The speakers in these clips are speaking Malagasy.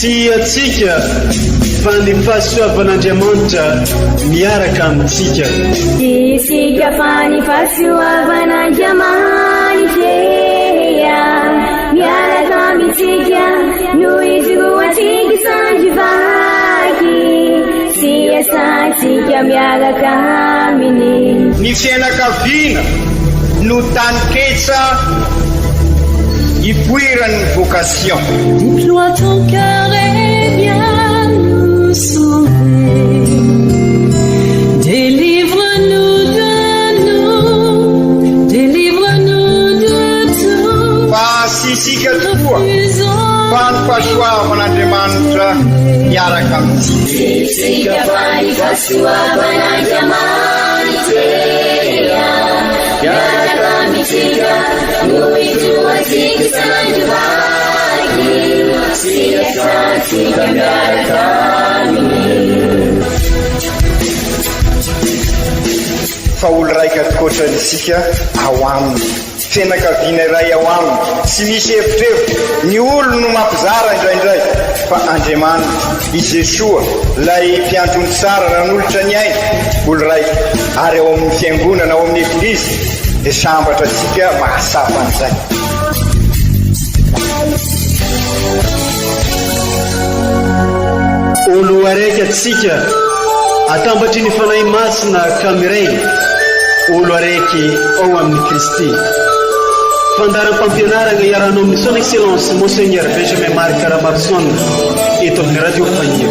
atsika fa ny fahasoavan'Andriamanitra miaraka amitsika. Isika fa ny fahasoavan'Andriamanitra miaraka amitsika noho izy roa tsika sandrivaky sy asantsika miaraka aminy. Ny fianakaviana no taniketsa ipoiran'ny vocation. Déploie ton cœur et viens nous sauver. Délivre-nous de nous, délivre-nous de tout. Fa sisika tokoa fa ny fahasoavan'Andriamanitra miaraka amitsika. Sisika fa ny fahasoavan'Andriamanitra miaraka amitsika noho izy roa tsika sandrivaky sy asantsika miaraka aminy. Fa olo raika atikoatran'isika ao aminy, fianakaviana iray ao aminy, tsy misy hevitrevitra. Ny olo no mampizara indraindray fa Andriamanitra i Jesoa lay mpiantony tsara ran'olotra ny aina, olo raika. Ary ao amin'ny fiangonana, ao amin'ny eglizy dia sambatra antsika mahasafa an'izay. Olo araiky atsika atambatry ny fanahy masina kamiray, olo araiky ao amin'ny Kristy. Fandaram-pampianarana iaranao amin'ny son excellence Monseigneur Benjamin Marc Caramarson eto amin'ny radio Fania.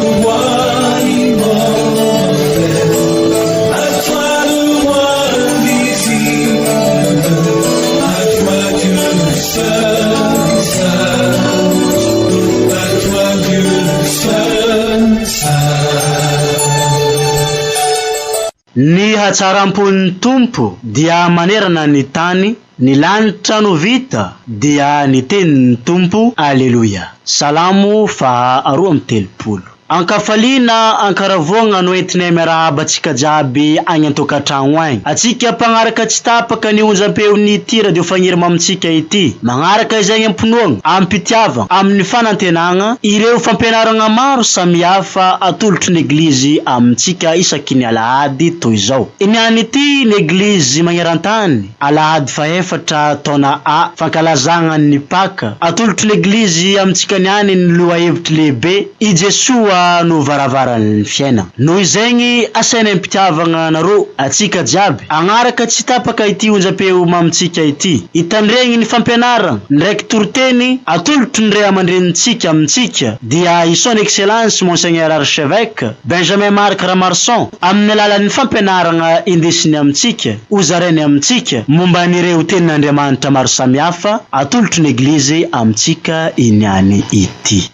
Ny hatsaram-pon'ny Tompo dia manerana ny tany, ny lanitra no vita dia ny tenin'ny Tompo. Alleluia. Salamo fa 2:30. Ankafaliana ankaravoagna no entinay miarahaba atsika jiaby agny an-tokatragno agny. Atsika mpagnaraka tsy tapaka ny onjam-peon'ny ity radio fagnirana amintsika ity. Magnaraka izay ampinoagna, ampitiavagna amin'ny fanantenagna ireo fampianarana maro samihafa atolotry n'eglizy amintsika isaky ny alahady toy izao. Iniany ity ny eglizy magnerantany alahady fa-4 taona A, fankalazagna ny Paka. Atolotry n'eglizy amintsika niany ny loha hevitry lehibe i Jesoa no varavaran'ny fiainana. Noho izegny asaina impitiavagna nareo atsika jiaby agnaraka tsy tapaka ity onjam-peo mamitsika ity. Itandregny ny fampianarana ndraiky toroteny atolotry ny ray aman-drenitsika amintsika dia i son excellence Monseigneur Archevêque Benjamin Marc Caramarson amin'ny alalan'ny fampianarana indesiny amintsika ozarainy amintsika momba n'ireo tenin'Andriamanitra maro samihafa atolotry n'eglizy amintsika iniany ity.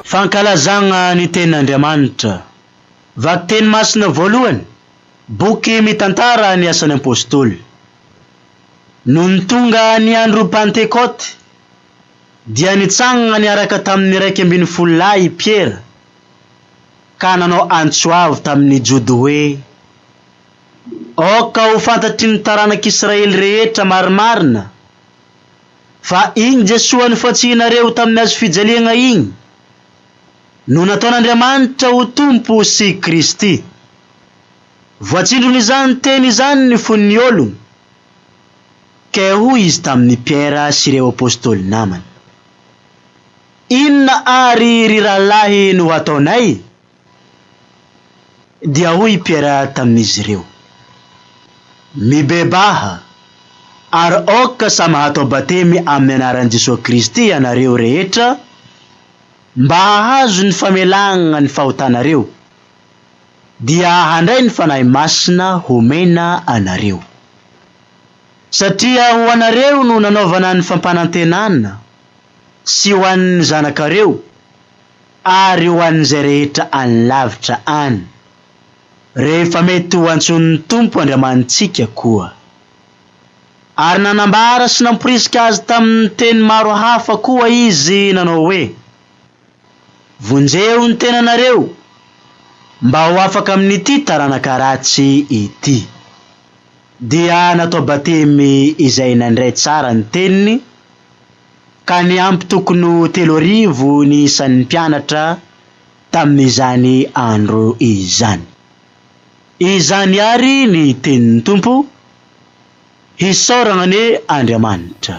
Fankalazagna ny tenin'Andriamanitra. Vaky teny masina voalohany, boky mitantara ny asan'ny apôstôly. Nohon'ny tonga ny andro Pentekote dia nitsangana niaraka tamin'ny 12 lahy Pierre ka nanao antsoavo tamin'ny jody hoe oka ho fantatry ny taranak'Israely rehetra marimarina fa igny Jesoa nifatsianareo tamin'ny azo fijaliagna igny no nataon'Andriamanitra ho Tompo sy Kristy. Voatsindrony izany teny izany ny fon'ny ologno ke hoy izy tamin'ny Pierre sy ireo apôstôly namany. Inona ary ry rahalahy no ataonay? Dia hoy Pierre tamin'izy ireo, mibebaha ary oka samahatao batemy amin'ny anaran'i Jesosy Kristy anareo rehetra mba hahazo ny famelagna ny fahotanareo dia handray ny fanahy masina homena anareo. Satria ho anareo no nanaovana ny fampanantenana sy ho an'ny zanakareo ary ho an'izay rehetra any lavitra any rehefa mety ho antson'ny Tompo Andriamanitsika koa. Ary nanambara sy namporisika azy tamin'ny teny maro hafa koa izy nanao hoe: vonjeo ny tenanareo mba ho afaka amin'ity taranaka ratsy ity. Dia natao batemy izay nandray tsara ny teniny, ka ny ampy tokony 3,000 ny isan'ny mpianatra tamin'izany andro izany. Izany ary ny tenin'ny Tompo, hisaorana ny Andriamanitra.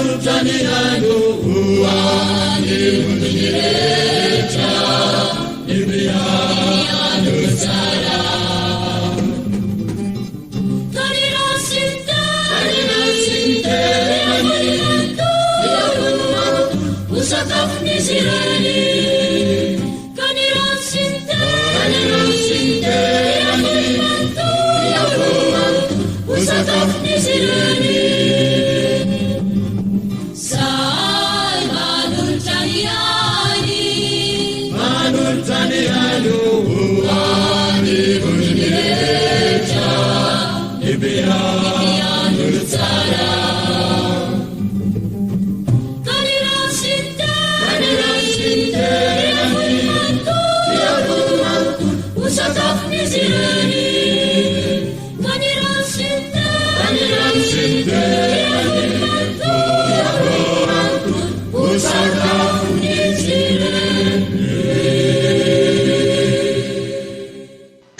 Manurjani anu uani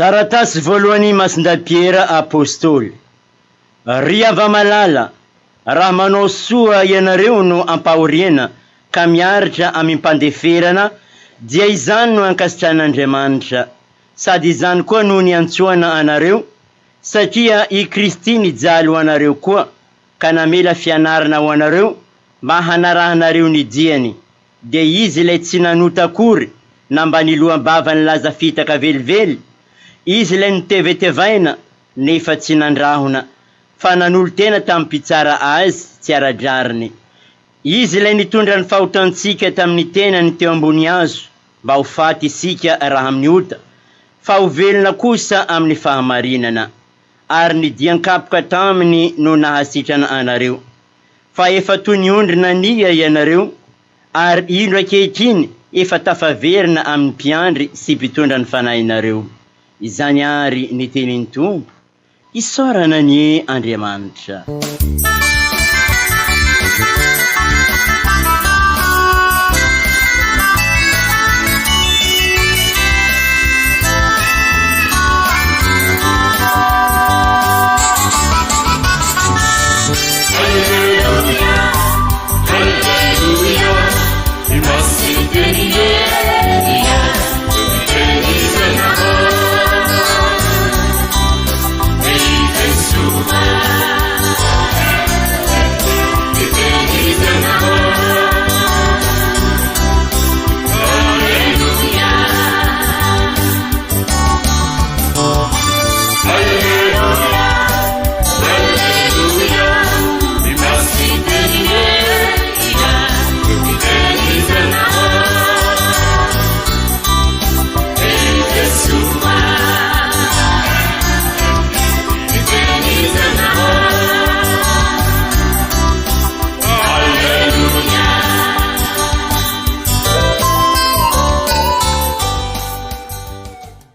Taratasy voalohany Masindapiera apôstôly. Ry ava-malala, raha manao soa ianareo no ampahoriana ka miaritra amin'ny mpandeferana, dia izany no ankasitran'Andriamanitra, sady izany koa no niantsoana anareo, satria i Kristy nijaly ho anareo koa, ka namela fianarana ho anareo mba hanarahanareo ny diany, dia izy ilay tsy nanota akory na mba niloham-bava nilaza fitaka velively. Izy ilay nitevetevaina nefa tsy nandrahona, fa nanolo tena tamin'ny mpitsara azy tsy aradrariny. Izy ilay nitondra ny fahotantsika tamin'ny tenany teo ambony hazo mba ho faty isika raha amin'ny ota, fa ho velona kosa amin'ny fahamarinana, ary nidian-kapoka taminy no nahasitrana anareo. Fa efa toy ny ondrina nia ianareo, ary ino ankehitriny efa tafaverina amin'ny mpiandry sy mpitondra ny fanahinareo. Izany ary ny tenin'ny Tompo, isaorana ny Andriamanitra.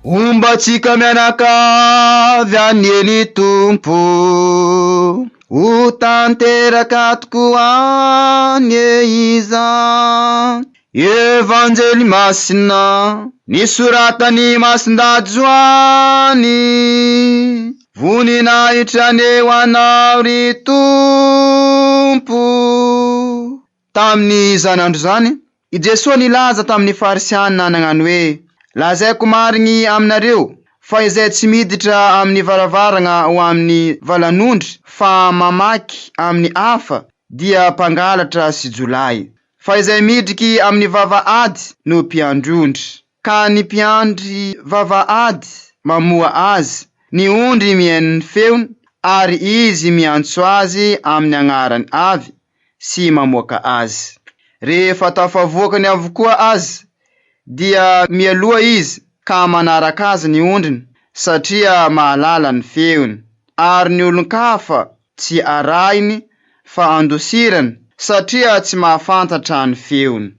Ombatsika mianakavy anieny Tompo, ho tanteraka tokoa anye iza. Evanjely masina nisoratany Masindajoany, voninahitra ho anao ry Tompo. Tamin'ny zanandro zany, i Jesosy nilaza tamin'ny farisianina nagnano hoe: lazaiko marigny aminareo fa izay tsy miditra amin'ny varavarana ho amin'ny valan'ondry fa mamaky amin'ny afa dia mpangalatra sy jolay, fa izay midriky amin'ny vavaady no mpiandrondry. Ka ny mpiandry vavaady mamoa azy, ny ondry mihaino ny feony, ary izy miantso azy amin'ny agnarany avy sy mamoaka azy. Rehefa tafavoakany avokoa azy, dia mialoha izy ka manaraka azy ny ondriny, satria mahalala ny feony, ary ny olon-kafa tsy arahiny fa andosirany, satria tsy mahafantatra ny feony.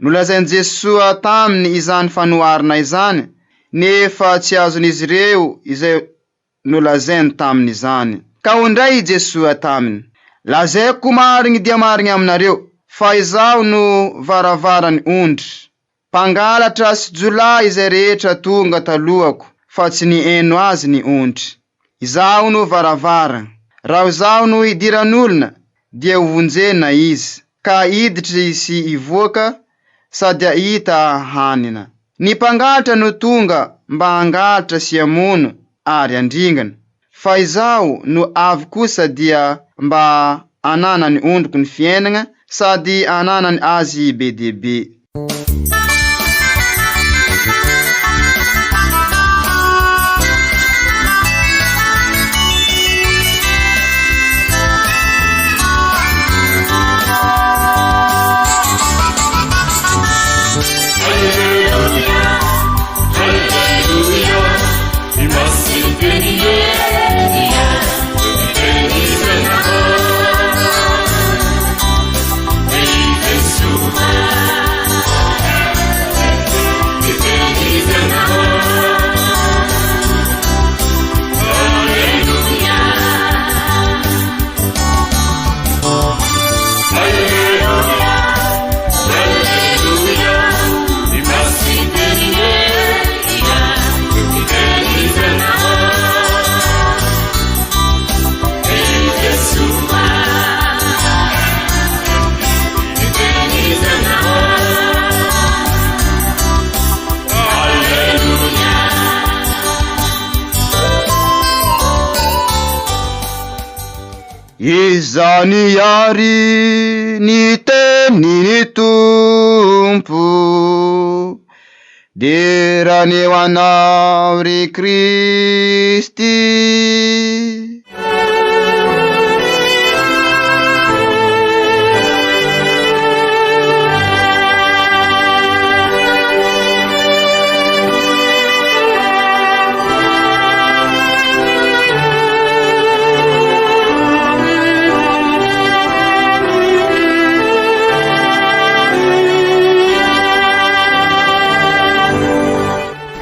Nolazainy Jesosy taminy izany fanoharana izany, nefa tsy azon'izy ireo izay nolazainy taminy izany. Ka ondray Jesosy taminy: lazaiko marigny dia marigny aminareo fa izao no varavarany ondry. Mpangalatra sy jolay izay rehetra tonga talohako, fa tsy nieno azy ny ondry. Izao no varavara. Raha izao no idiran'olona, dia hovonjena izy, ka iditry sy ivoaka, sady ahita hanina. Ny mpangalatra no tonga mba hangalatra sy hamono ary handringana, fa izao no avy kosa dia mba anana ny ondriko ny fiainana, sady anana ny azy be dia be. izany ary ny teniny Tompo de raha ny eo anao ry Kristy.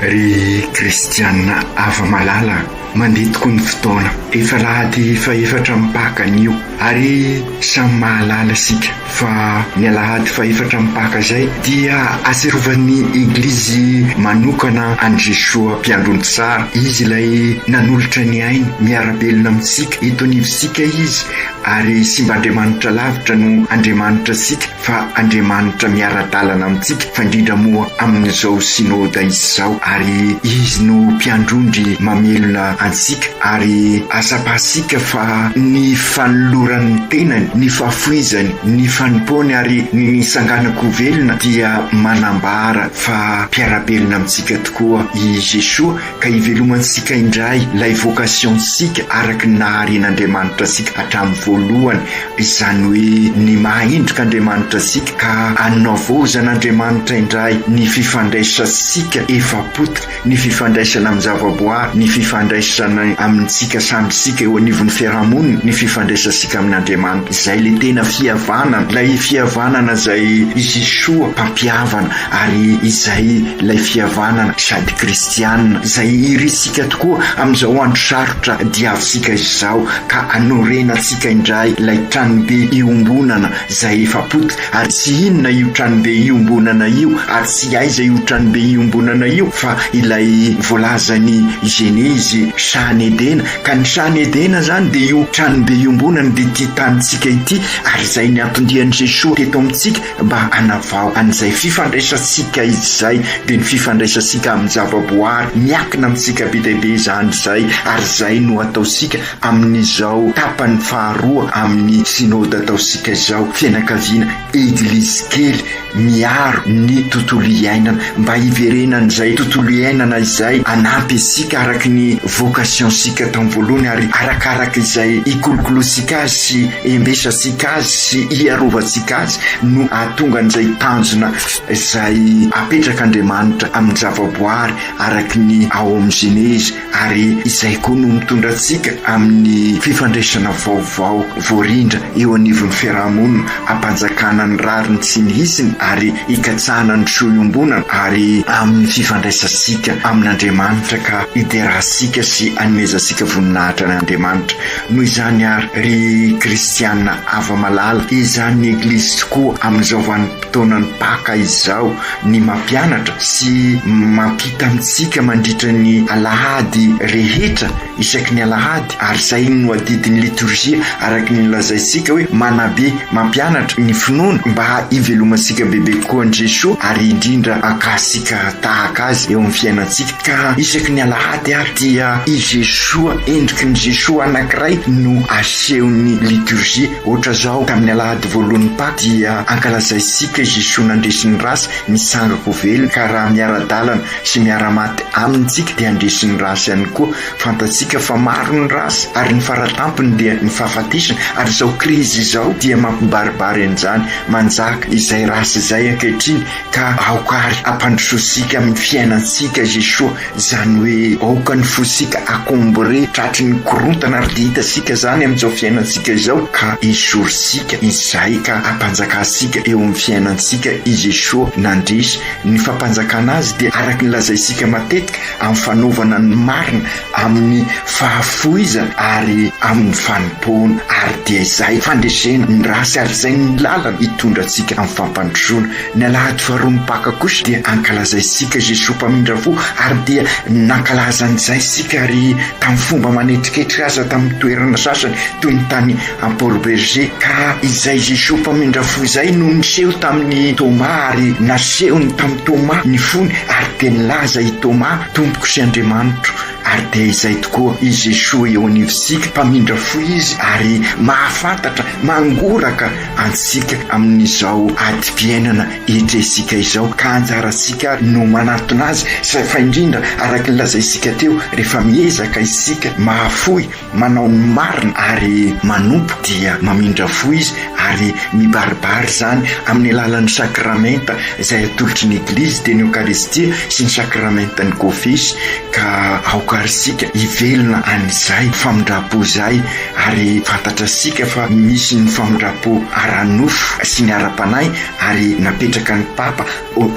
Ry kristianina ava-malala mandeha tokoa ny fotoana, efa lahady fa efatra mipaka an'io ary samy mahalala sika fa ny alahady fa efatra mipaka zay dia aserovan'ny eglizy manokana an Jesoa mpiandrony tsara. Izy ilay nanolotra ny ainy miarabelona amintsika eto anivosika izy, ary sy mba Andriamanitra lavitra no Andriamanitra sika fa Andriamanitra miara-dalana amintsika, fa indrindra moa amin'izao sinoda izao, ary izy no mpiandrondry mamelona antsika ary asapasika fa ny fanoloran'ny tenany, ny fahafoizany, ny fanimpony ary ny sanganako velona dia manambara fa mpiarabelona amintsika tokoa i Jesoa, ka ivelomantsika indray lay vocation sika araky ny naharen'Andriamanitra sika hatramin'ny voalohany, izany hoe ny mahindrika Andriamanitra sika ka hanovozan'Andriamanitra indray ny fifandraisasika efapotika, ny fifandraisana amin'ny zavaboary, ny fifandraisana amintsika samysika eo anivon'ny fiarahamonina, ny fifandraisasika amin'Andriamanitra. Izay le tena fihavanana, lay fihavanana zay Jesoa mpampiavana, ary izay lay fihavanana sady kristianina zay irisika tokoa amin'izao andro sarotra diavisika izao, ka anorenatsika indray lay tranobe iombonana zay efapotika, ary tsy inona io tranobe iombonana io, ary tsy aiza io tranobe iombonana io fa ilay voalazany Genezy sany Edena. Ka ny sany Edena zany de io tranobe iombonana de ty tanitsika ity, ary zay ny atondian'i Jesoa teto amintsika mba hanavao an'izay fifandraisasika izy zay, de ny fifandraisasika amin'ny zavaboary miakina amintsika be deaibe zany zay, ary zay no ataosika amin'izao tapany faharoa amin'ny sinody ataosika izao, fianakaviana eglizy kely miaro ny tontolo iainana, mba hiverenan'izay tontolo iainana izay anampy isika araky ny vocation sika tamin'ny voalohany, ary arakaraky izay ikolokolosika azy sy embesasika azy sy iarovatsika azy no ahatonga an'izay tanjona izay apetrak'Andriamanitra amin'ny zavaboary araky ny ao amin'ny Genezy, ary izay koa no mitondra antsika amin'ny fifandraisana vaovao voarindra eo anivon'ny fiarahamonina, ampanjakana ny rariny sy ny hisiny ary ikatsahana ny soiombonana, ary amin'ny fifandraisasika amin'Andriamanitra ka iderasika sy anomezasika voninahitra n'Andriamanitra. Noho izany ary ry kristianina ava-malala, izany eglizy tokoa amin'izao vanim-potoanany paka izao ny mampianatra sy mampita amintsika mandritra ny alahady rehetra isaky ny alahady, ary zay no adidin'ny liturgia araky ny lazaitsika hoe manabe mampianatra ny finoana mba ivelomansika bebe koa an Jesoa, ary indrindra akasika tahaka azy eo amin'ny fiainantsika. Ka isaky ny alahady ary dia i Jesoa, endriky ny Jesoa anankiray no asehon'ny liturgia. Ohatra zao tamin'ny alahady voalohany paka dia ankalazaisika Jesoa nandresin'ny rasy nisangako velona, ka raha miara-dalana sy miara-maty amintsika dia andresin'ny rasy ihany koa. Fantatsika fa maro ny rasy ary ny faratampony dia ny fahafatesana, ary zao krizy zao dia mampibaribary an'izany manjaka izay rasy izay ankehitriny, ka aokary ampandrososika amin'ny fiainantsika Jesoa, zany hoe aoka ny fosika akombore tratry ny korontana ary de hitasika zany amin'izao fiainantsika izao, ka izorisika izay ka ampanjakasika eo amin'ny fiainantsika i Jesoa nandresy. Ny fampanjakana azy dia araky ny lazaisika matetika amin'ny fanaovana ny marina, amin'ny fahafoizana ary amin'ny fanimpona, ary dia izay fandresena ny rasy, ary zay ny lalana hitondratsika amin'ny fampandrosoana. Ny alahady faharoa mipaka kosa dia ankalazaisika Jesoa mpamindra fo, ary dia nankalaza an'izay sika ary tamin'ny fomba manetriketrika azy tamin'ny toerana sasany toy ny tany Port Berger, ka izay Jesoa mpamindra fo izay no niseho tamin'ny Thomas, ary nasehony tamin'ny Thomas ny fony, ary dia nilaza i Thomas tompoko sy Andriamanitro, ary dia izay tokoa i Jesosy eo anivosika mpamindra fo izy ary mahafantatra mangoraka antsika amin'izao adi-piainana etresika izao ka anjarasika no manatona azy fa indrindra araka ny lazaisika teo rehefa miezaka isika mahafoy manao ny marina ary manompo dia mamindra fo izy ary mibaribary zany amin'ny alalan'ny sakramenta izay atolotry ny eglizy dia ny eukaristia sy ny sakramenta ny kofisy ka aokarisika ivelona an'izay famindrapo zay ary fantatra sika fa misy ny famindrapo aranofo sy ny ara-panahy ary napetraka ny papa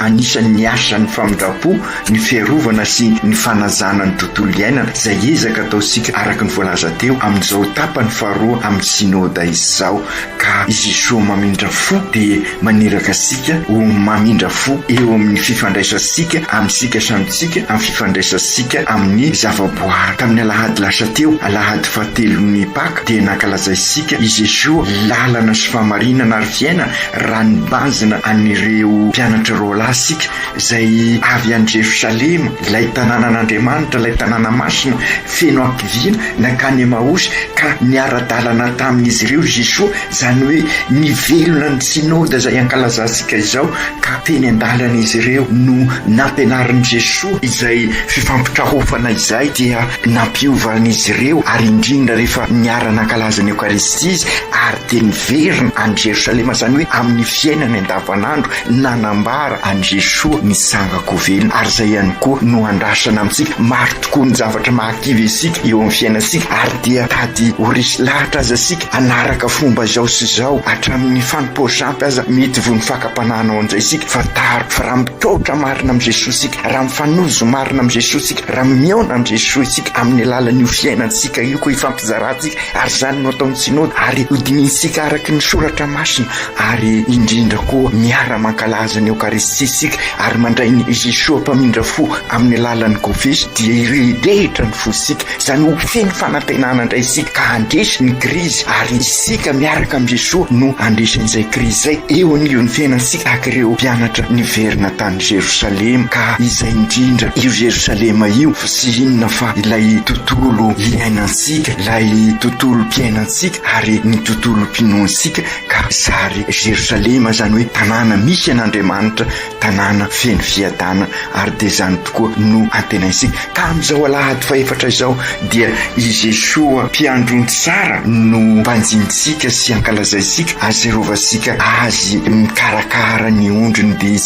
anisan'ny niasa ny famindrapo ny fiarovana sy ny fanazana ny tontolo iainana izay ezaka ataosika araka ny voalaza teo amin'izao tapany faharoa amin'ny sinoda izao ka Jesosy mamindra fo dia maneraka sika ho mamindra fo eo amin'ny fifandraisasika amin'sika samitsika amin'ny fifandraisasika amin'ny zavaboary tamin'ny alahady lasa teo alahady fahatelon'ny Paka dia nankalaza isika i Jesosy lalana sy famarinana ary fiainana raha ny bazina anireo mpianatra rolasika izay avy any Jerosalema ilay tanànan'Andriamanitra ilay tanàna masina feno ampiviana nakany Emaosy ka niara-dalana tamin'izy ireo Jesosy zany hoe nivelona ny sinoda izay ankalazasika izao ka teny an-dalana izy ireo no nampianarin'i Jesosy izay fifampitrahofana izay dia nampiovan'izy ireo ary indrindra rehefa niara nankalaza ny eukaristia izy ary dia niverina any Jerosalema zany hoe amin'ny fiainana andavanandro nanambara any Jesosy ny sangako velona ary izay ihany koa no andrasana amintsika maro tokoa ny zavatra mahakivy isika eo amin'ny fiainantsika ary dia tady ho resy lahatra aza sika anaraka fomba zao sy zao hatramin'ny fanompoazampy aza mety vo ny fakam-pananao an'izay sika fa taro fa raha mitotra marina amin'ny Jesosy sika raha mifanozo marina amin'ny Jesosy sika raha miaona amin'ny Jesosy sika amin'ny alalan'io fiainansika io koa ifampizarantsika ary zany no ataon'ny sinody ary hodininsika araky ny soratra masina ary indrindra koa miara mankalaza ny eukaristia sika ary mandray ny Jesosy mpamindra fo amin'ny alalan'ny kofisy dia iredehitra ny fo sika zany ho feno fanantenana indray sika ka andresy ny krizy ary isika miaraka amin'ny Jesosy no andresan'izay krizy zay eo an'io ny fiainansika akireo mpianatra niverina tany Jerosalema ka izay indrindra io Jerosalema io sy inona fa ilay tontolo iainansika ilay tontolo mpiainansika ary ny tontolo mpinoansika ka zary Jerosalema zany hoe tanàna misy an'Andriamanitra tanàna feno fiadana ary dia zany tokoa no antenaisika ka amin'izao alahady faefatra izao dia i Jesosy mpiandrony tsara no mpanjintsika sy ankalazaisika azerovasika azy mikarakara ny ondriny dia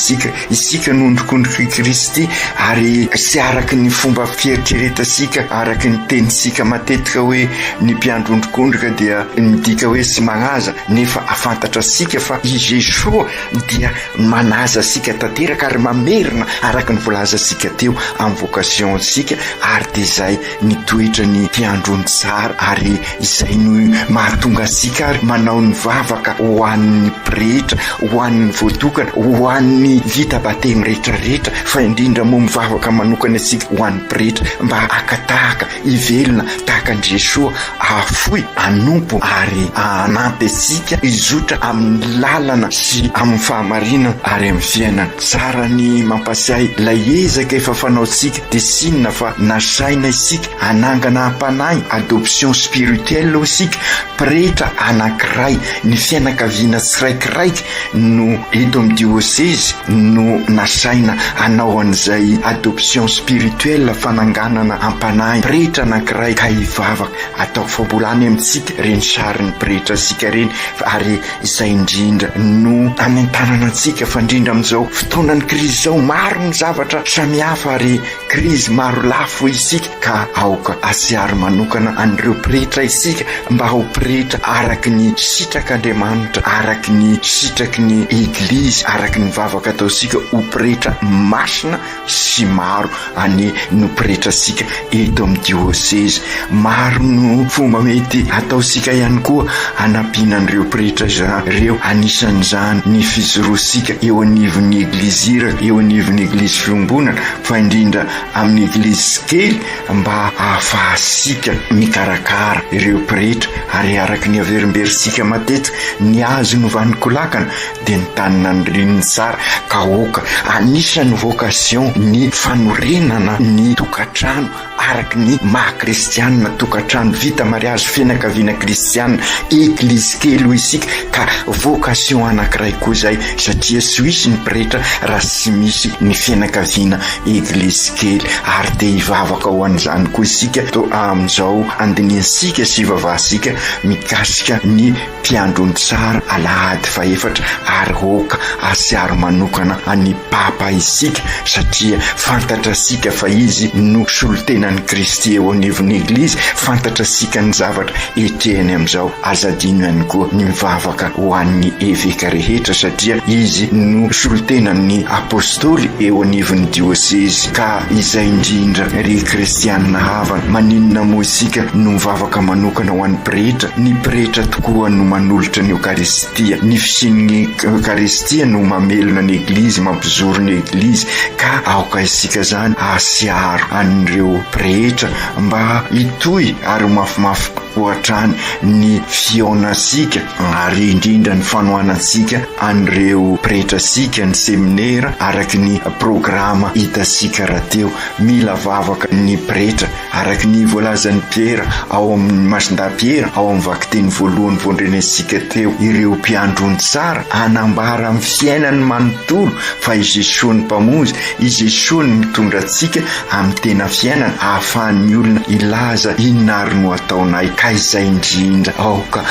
isika no ondrikondriky Kristy ary sy araky ny fomba fieritreretasika araky ny tenisika matetika hoe ny mpiandrondrikondrika dia midika hoe sy manaza nefa afantatra sika fa i Jesosy dia manaza sika tanteraka ary mamerina araky ny volaza sika teo amin'ny vocation sika ary dia izay ny toetra ny mpiandrony tsara ary izay no mahatonga sika ary manao ny vavaka ho an'ny pretra ho an'ny voatokana ho an'ny vita batemy rehetrarehetra fa indrindra moa mivavaka manokana asika ho an'ny pretra mba akatahaka ivelona tahaka an' Jesosy afoy anompo ary anampy asika izotra amin'ny lalana sy amin'ny fahamarinana ary amin'ny fiainana tsara ny mampasiahy ilay ezaka efa fanaotsika dia sinona fa nasaina isika anangana ampanahy adoption spirituelle isika pretra anankiray ny fianakaviana tsiraikiraiky no eto amin'ny diocese no nasaina anao an'izay adoption spirituelle fananganana ampanahy pretra anankiray ka hivavaka atao fambolany amintsika reny sariny pretra sika reny ary izay indrindra no anentanana antsika fa indrindra amin'izao fotoanany krizy zao maro ny zavatra samihafa ary krizy maro lafo isika ka aoka asiary manokana an'ireo pretra isika mba ho pretra araky ny sitrak'Andriamanitra araky ny sitraky ny eglizy araky ny vavaka ataosika ho pretra masina sy maro any no pretra sika eto amin'ny diocese maro no fomba mety ataosika ihany koa anampiana an'ireo pretra zareo anisan'izany ny fizorosika eo anivon'ny eglizy iraka eo anivon'ny eglizy fiombonana fa indrindra amin'ny eglizy kely mba ahafahasika mikarakara ireo pretra ary araky ny averimberisika matetika ny azo no vanikolakana dia ny tanina ny rininy tsara ka oka anisan'ny vocation ny fanorenana ny tokatrano araky ny maha-kristianina tokantrano vita mariazy fianakaviana kristianina eglizy kely ho isika ka vocation anankiray koa zay satria sy misy ny pretra raha sy misy ny fianakaviana eglizy kely ary te hivavaka ho an'izany koa isika to amin'izao andiniansika sy vavahasika mikasika ny mpiandrony tsara alahady faefatra ary hoka asiaro manokana any papa isika satria fantatra sika fa izy no solotenan'ny Kristy eo anivon'ny eglizy fantatra sika ny zavatra etrehany amin'izao azadino ihany koa ny mivavaka ho an'ny eveka rehetra satria izy no solotenan'ny apôstôly eo anivon'ny dioseze ka izay indrindra ry kristianina havana maninona moa isika no mivavaka manokana ho an'ny pretra ny pretra tokoa no manolotra ny eukaristia ny fisin'ny eukaristia no mamelona ny eglizy mampizoro ny eglizy ka aoka isika zany asiaro an'ireo pretra mba hitoy ary mafimafy ohatrany ny fionasika ary indrindra ny fanoanansika an'ireo pretra sika ny seminaire araky ny programa hitasika raha teo mila vavaka ny pretra araky ny voalazan'ny Piera ao amin'ny Masindapiera ao amin'ny vakiteny voalohany vondrenesika teo ireo mpiandrony tsara anambara amin'ny fiainany manontolo fa i Jesosy ny mpamonjy i Jesosy ny mitondra antsika amin'ny tena fiainana ahafahan'ny olona ilaza inona ary no ataonay ka izay indrindra aoka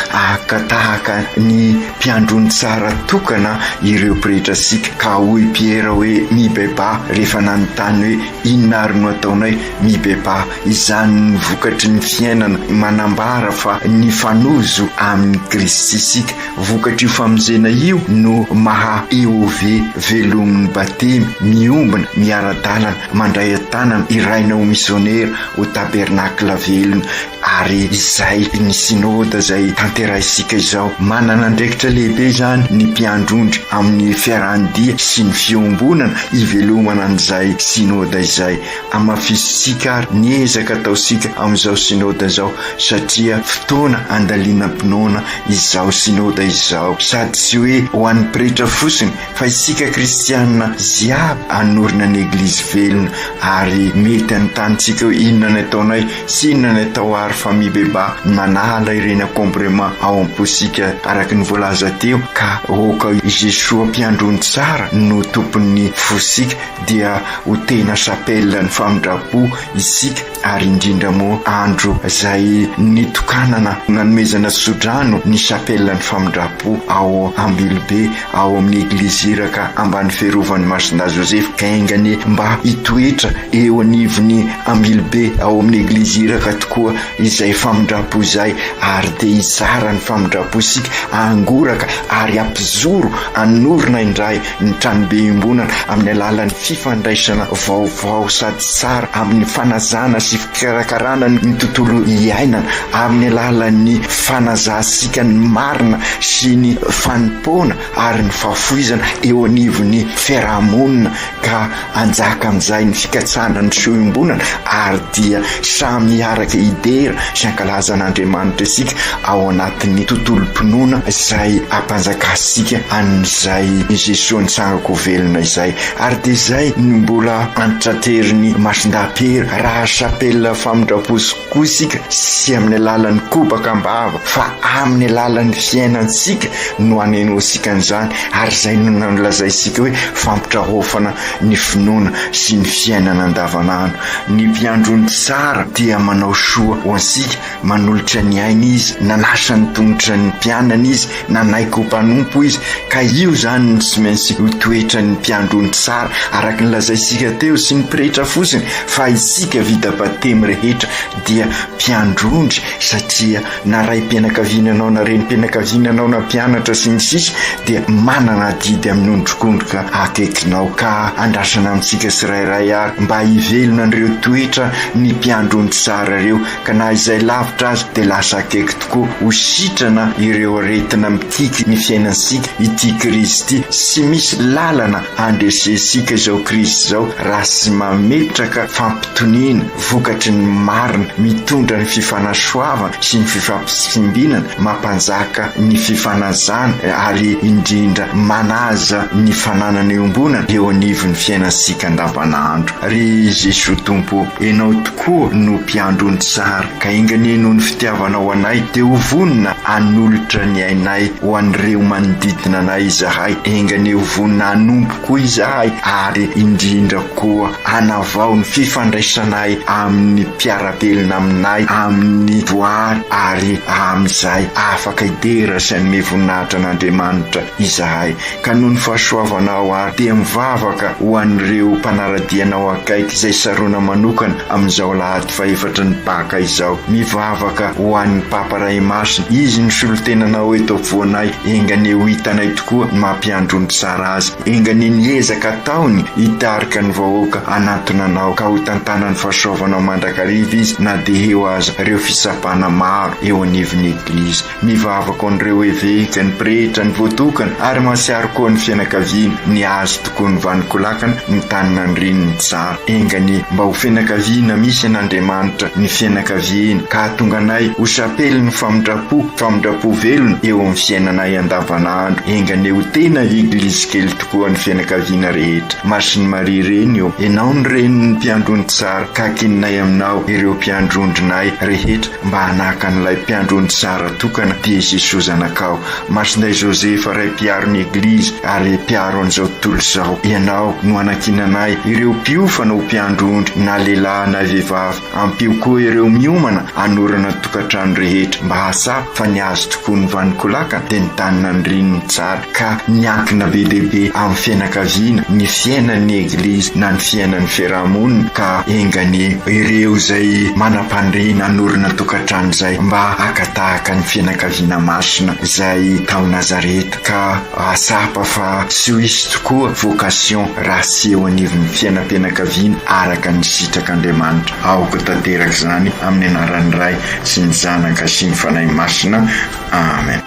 tahaka ny mpiandrony tsara tokana ireo pretra sika ka hoy Piera hoe mibeba rehefa nanontany hoe inona ary no ataonay mibeba izany ny vokatry ny fiainana manambara fa ny fanozo amin'ny Kristy sika vokatry io famonjena io no maha eove velomin'ny batemy miombona miara-dalana mandray an-tanana iraina ho misionera ho tabernakla velona ary izay ny sinoda zay tanterahisika izao manana andraikitra lehibe zany ny mpiandrondry amin'ny fiarahandia sy ny fiombonana ivelomana an'izay sinoda izay amafisitsika ary niezaka ataosika amin'izao sinoda izao satria fotoana andaliana mpinona izao sinoda izao sady tsy hoe ho an'ny pretra fosiny fa isika kristianina ziaby anorina ny eglizy velona ary mety anotanitsika hoe inona ny ataonay sy inona ny atao ary fa mibeba manala ireny acombrement ao am-posika araky ny voalaza teo ka oka Jesosy mpiandrony tsara no tompon'ny fosika dia ho tena sapelina ny famindrapo isika ary indrindra moa andro zay nitokanana nanomezana sodrano ny sapelina ny famindrapo ao Ambilobe ao amin'ny eglizy iraka ambany fiarovan'ny Masinda Joseph kaingany mba hitoetra eo anivon'ny Ambilobe ao amin'ny eglizy iraka tokoa izay famindrapo zay ary de izara ny famindrapo isika angoraka ary ampizoro anorina indray ny tranobe imbonana amin'ny alalan'ny fifandraisana vaovao sady tsara amin'ny fanazana sy fikarakarana ny tontolo iainana amin'ny alalan'ny fanazasika ny marina sy ny fanimpona ary ny fahafoizana eo anivon'ny fiarahamonina ka anjaka amin'izay ny fikatsana ny soimbonana ary dia samy araka idera sy ankalazan'Andriamanitra isika ao anatin'ny tontolo-pinoana izay ampanjakasika an'izay Jesosy nitsangako velona izay ary de zay ny mbola antitrateriny Masindapiera raha sapelina famindraposo koa isika sy amin'ny alalan'ny kobakambava fa amin'ny alalan'ny fiainantsika no anenosika an'izany ary zay no nalazay isika hoe fampitrahofana ny finoana sy ny fiainana andavanandro ny mpiandrony tsara dia manao soa ho ansika manolotra ny aina izy nanasa ny tongotra ny mpianana izy nanaiko mpanompo izy ka io zany ny tsy maintsy ho toetra ny mpiandrony tsara araky nylazaisika teo sy ny pretra fosiny fa isika vita batemy rehetra dia mpiandrondry satria na ray mpianakaviananao na reny mpianakaviananao na mpianatra sy ny sisa dia manana didy amin'ny ondrikondroka akaikinao ka andrasana amintsika sirairay ary mba hivelona an'ireo toetra ny mpiandrony tsara reo ka na izay lavitra lavitra azy dia lasa akaiky tokoa ho sitrana ireo aretina mitiky ny fiainansika ity krizy ity. Sy misy lalana andresensika izao krizy izao raha sy mametraka fampitoniana vokatry ny marina mitondra ny fifanasoavana sy ny fifampisimbinana mampanjaka ny fifanazana ary indrindra manaza ny fananana iombonana eo anivon'ny fiainansika andavanandro. Ry Jesosy Tompo, ianao tokoa no mpiandrony tsara ka ingany noho ny fitiavanao anay dia ho vonina hanolotra ny ainay ho an'ireo manodidina anay izahay. Ingany ho vonina hanompo koa izahay ary indrindra koa hanavao ny fifandraisanay amin'ny mpiarabelona aminay amin'ny voary ary amin'izay afaka hiderasany mevoninahitra an'Andriamanitra izahay. Ka noho ny fahasoavanao ary dia mivavaka ho an'ireo mpanaradianao akaiky izay sarona manokana amin'izao lahady faefatra ny baka izao. Mivavaka ho an'ny Papa Ray Masina, izy ny solotenanao eto avoanay. Engany ho hitanay tokoa ny mampiandrony tsara azy. Engany niezaka ataony hitarika ny vahoaka anatonanao ka ho tantana ny fahasoavanao mandrakariva izy na dia eo aza ireo fisapana maro eo anivon'ny Eglizy. Mivavaka an'ireo eveka, ny pretra, ny voatokana ary masiaro koa ny fianakaviana ny azo tokoa ny vanikolakana ny tanina ny rininy tsara. Engany mba ho fianakaviana misy an'Andriamanitra ny fianakaviana ka tonga anay ho sapely ny famindrapo velona eo amin'ny fiainanay andavanandro. Engany ho tena Eglizy kely tokoa ny fianakaviana rehetra. Masiny Maria reny eo, ianao ny reniny mpiandrony tsara ka kininay aminao ireo mpiandrondrinay rehetra mba hanaka an'ilay mpiandrony tsara tokana dia Jesosy zanakao. Masinay Josefa ray mpiaro ny Eglizy ary mpiaro an'izao tontolo izao, ianao no anakinanay ireo mpiofana ho mpiandrondry na lehilahy na vehivavy, ampio koa ireo miomana hanorana tokantrano rehetra mba hasapa fa ny azo tokoa ny vanikolaka dia ny tanina ny rininy tsara ka niankina be dehibe amin'ny fianakaviana ny fiainan'ny Eglizy na ny fiainan'ny fiarahamonina. Ka engany ireo izay manam-pandriana hanorana tokantrano izay mba hakatahaka ny fianakaviana masina izay tao Nazareta ka hasapa fa sy ho hisy tokoa vocation raha sy eo anivon'ny fiainam-pianakaviana araka ny sitrak'Andriamanitra. Aoka tanteraka izany amin'ny anaran'ny Ray sy ny Zanaka sy ny Fanahy Masina. Amen.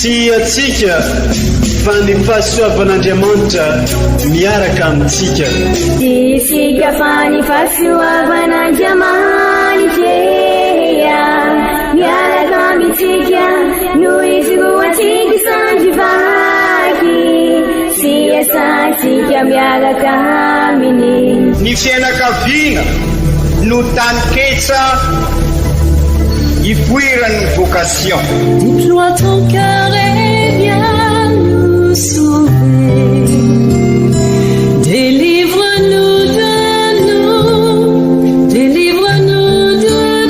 Tsy atsika fa ny fahasoavan'Andriamanitra miaraka amintsika. Isika fa ny fahasoavan'Andriamanitra miaraka amintsika noho izy roa tsika sandrivaky sy asantsika miaraka aminy. Ny fianakaviana no taniketsa ipoiran'ny vocation. Déploie ton cœur et viens nous sauver. Délivre-nous de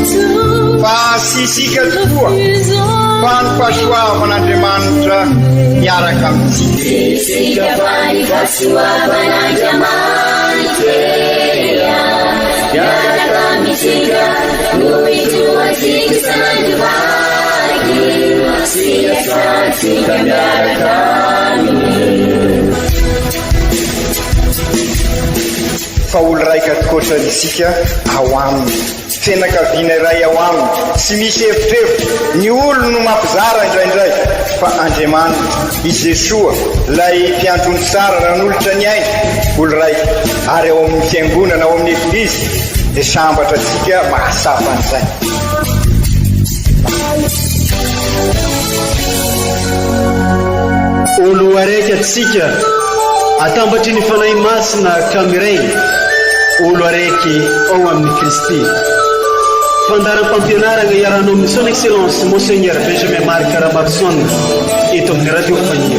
tout. Fa sisika tokoa fa ny fahasoavan'Andriamanitra miaraka amintsika. Isika fa ny fahasoavan'Andriamanitra miaraka amintsika noho izy roa tsika sandrivaky sy asantsika miaraka aminy. Fa olo raika tokoatran'isika ao aminy, fianakaviana iray ao aminy, sy misy hevitrevitra. Ny olo no mampizara indraindray fa Andriamanitra i Jesosy lay mpiandrony tsara nanolotra ny aina olo raika ary ao amin'ny fiangonana ao amin'ny Eglizy dia sambatra antsika mahasapa an'izay. Olo araiky atsika atambatry ny fanahy masina Kamiray, olo araiky ao amin'ny Kristy. Fandaram-pampianarana iaranao amin'ny son excellence Monseigneur Benjamin Marc Ramaksona eto amin'ny radio Fania.